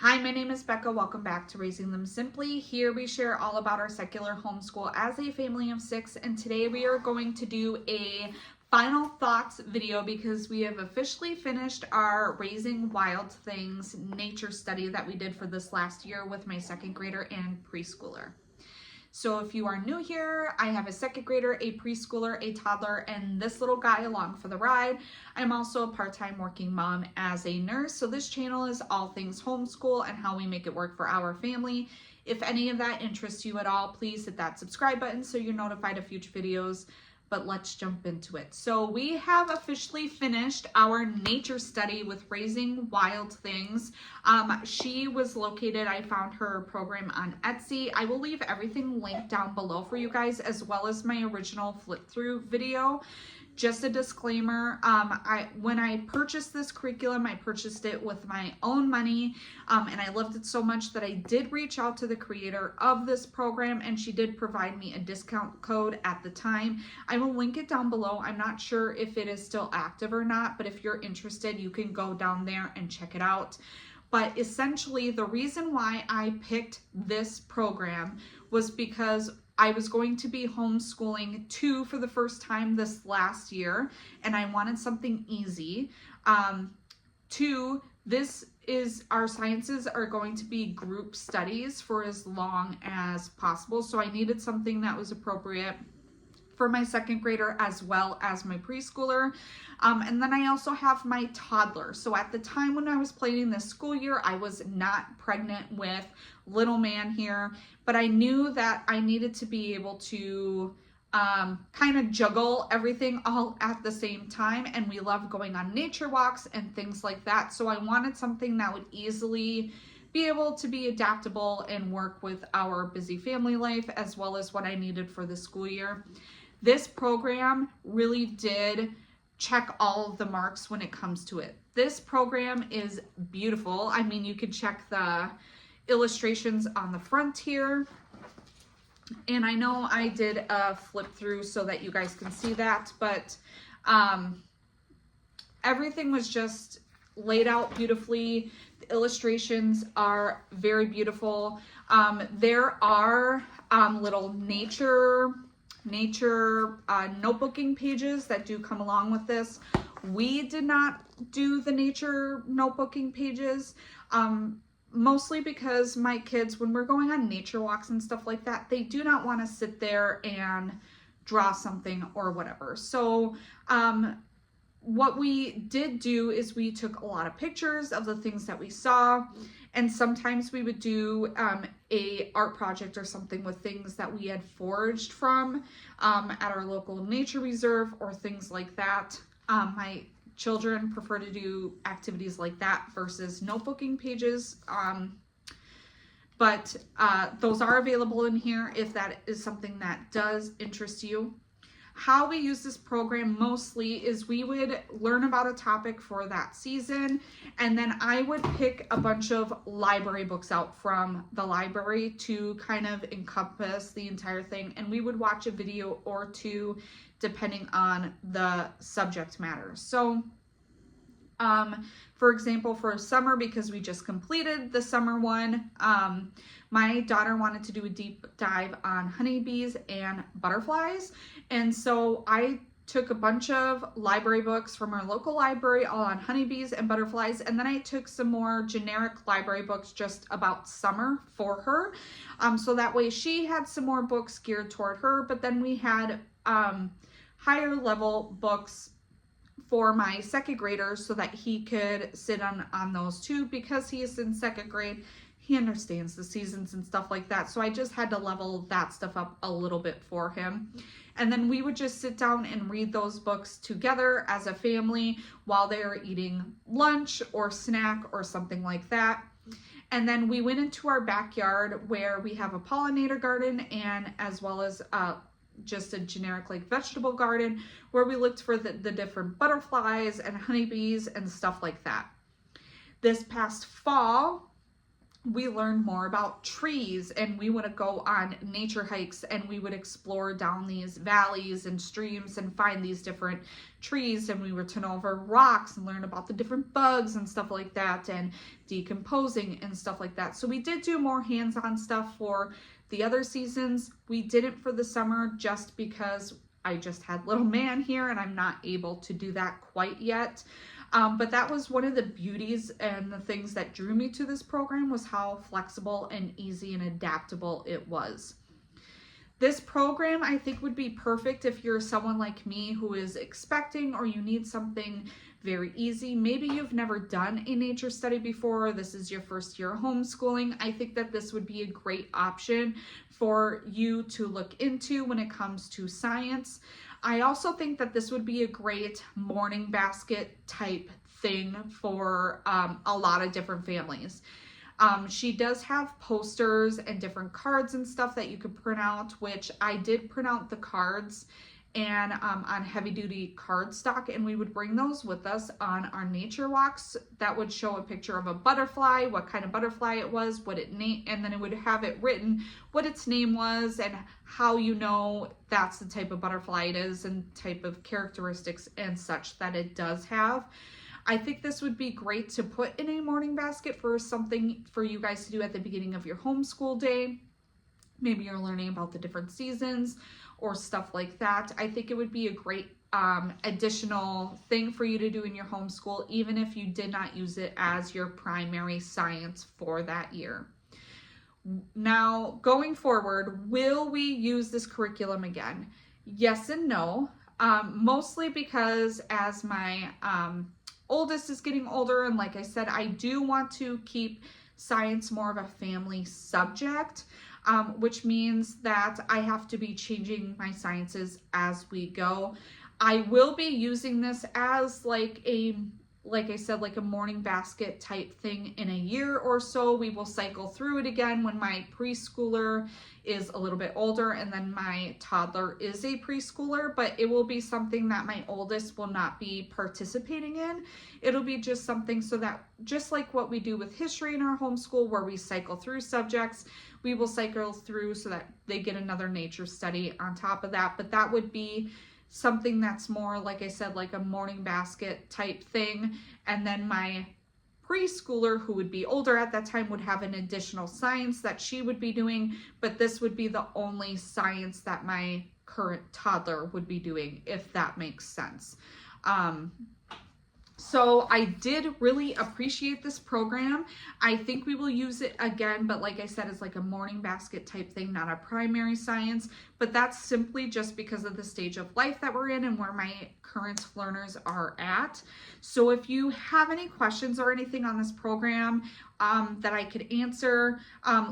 Hi, my name is Becca. Welcome back to Raising Them Simply. Here we share all about our secular homeschool as a family of 6, and today we are going to do a final thoughts video because we have officially finished our Raising Wild Things nature study that we did for this last year with my 2nd grader and preschooler. So if you are new here, I have a 2nd grader, a preschooler, a toddler, and this little guy along for the ride. I'm also a part-time working mom as a nurse. So this channel is all things homeschool and how we make it work for our family. If any of that interests you at all, please hit that subscribe button so you're notified of future videos. But let's jump into it. So we have officially finished our nature study with Raising Wild Things. She was located, I found her program on Etsy. I will leave everything linked down below for you guys, as well as my original flip through video. Just a disclaimer, when I purchased this curriculum, I purchased it with my own money, and I loved it so much that I did reach out to the creator of this program, and she did provide me a discount code at the time. I will link it down below. I'm not sure if it is still active or not, but if you're interested, you can go down there and check it out. But essentially, the reason why I picked this program was because I was going to be homeschooling 2 for the first time this last year, and I wanted something easy. 2, our sciences are going to be group studies for as long as possible, so I needed something that was appropriate for my 2nd grader as well as my preschooler. And then I also have my toddler. So at the time when I was planning this school year, I was not pregnant with little man here, but I knew that I needed to be able to kind of juggle everything all at the same time. And we love going on nature walks and things like that. So I wanted something that would easily be able to be adaptable and work with our busy family life, as well as what I needed for the school year. This program really did check all of the marks when it comes to it. This program is beautiful. I mean, you could check the illustrations on the front here. And I know I did a flip through so that you guys can see that, but everything was just laid out beautifully. The illustrations are very beautiful. There are little nature notebooking pages that do come along with this. We did not do the nature notebooking pages, mostly because my kids, when we're going on nature walks and stuff like that, they do not want to sit there and draw something or whatever. So what we did do is we took a lot of pictures of the things that we saw, and sometimes we would do a art project or something with things that we had foraged from at our local nature reserve or things like that. My children prefer to do activities like that versus notebooking pages, but those are available in here if that is something that does interest you. How we use this program mostly is we would learn about a topic for that season, and then I would pick a bunch of library books out from the library to kind of encompass the entire thing, and we would watch a video or 2 depending on the subject matter. So for example, for summer, because we just completed the summer one, my daughter wanted to do a deep dive on honeybees and butterflies. And so I took a bunch of library books from our local library all on honeybees and butterflies. And then I took some more generic library books just about summer for her. So that way she had some more books geared toward her, but then we had higher level books for my 2nd grader so that he could sit on those too, because he is in 2nd grade. He understands the seasons and stuff like that. So I just had to level that stuff up a little bit for him. And then we would just sit down and read those books together as a family while they were eating lunch or snack or something like that. And then we went into our backyard where we have a pollinator garden, and as well as just a generic like vegetable garden, where we looked for the different butterflies and honeybees and stuff like that. This past fall, we learned more about trees, and we would go on nature hikes, and we would explore down these valleys and streams and find these different trees, and we would turn over rocks and learn about the different bugs and stuff like that, and decomposing and stuff like that. So we did do more hands-on stuff for the other seasons. We didn't for the summer just because I just had little man here and I'm not able to do that quite yet. But that was one of the beauties and the things that drew me to this program, was how flexible and easy and adaptable it was. This program, I think, would be perfect if you're someone like me who is expecting, or you need something very easy. Maybe you've never done a nature study before. This is your first year of homeschooling. I think that this would be a great option for you to look into when it comes to science. I also think that this would be a great morning basket type thing for a lot of different families. She does have posters and different cards and stuff that you could print out, which I did print out the cards and on heavy duty cardstock, and we would bring those with us on our nature walks. That would show a picture of a butterfly, what kind of butterfly it was, what it named, and then it would have it written what its name was and how you know that's the type of butterfly it is and type of characteristics and such that it does have. I think this would be great to put in a morning basket for something for you guys to do at the beginning of your homeschool day. Maybe you're learning about the different seasons or stuff like that. I think it would be a great additional thing for you to do in your homeschool, even if you did not use it as your primary science for that year. Now, going forward, will we use this curriculum again? Yes and no. Mostly because as my oldest is getting older, and like I said, I do want to keep science more of a family subject, which means that I have to be changing my sciences as we go. I will be using this as like I said, like a morning basket type thing in a year or so. We will cycle through it again when my preschooler is a little bit older, and then my toddler is a preschooler, but it will be something that my oldest will not be participating in. It'll be just something so that, just like what we do with history in our homeschool, where we cycle through subjects, we will cycle through so that they get another nature study on top of that. But that would be something that's more, like I said, like a morning basket type thing. And then my preschooler, who would be older at that time, would have an additional science that she would be doing, but this would be the only science that my current toddler would be doing, if that makes sense. So I did really appreciate this program. I think we will use it again, but like I said, it's like a morning basket type thing, not a primary science, but that's simply just because of the stage of life that we're in and where my current learners are at. So if you have any questions or anything on this program that I could answer,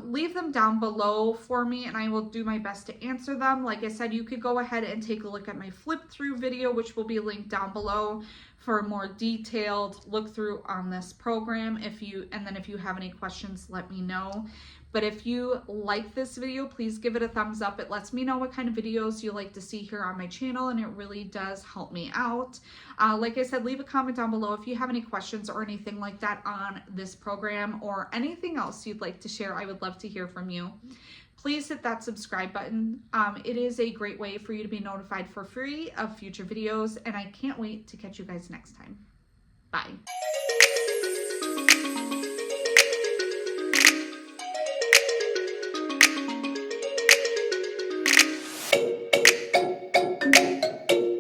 leave them down below for me and I will do my best to answer them. Like I said, you could go ahead and take a look at my flip through video, which will be linked down below for a more detailed look through on this program. And then if you have any questions, let me know. But if you like this video, please give it a thumbs up. It lets me know what kind of videos you like to see here on my channel, and it really does help me out. Like I said, leave a comment down below if you have any questions or anything like that on this program or anything else you'd like to share. I would love to hear from you. Please hit that subscribe button. It is a great way for you to be notified for free of future videos, and I can't wait to catch you guys next time. Bye.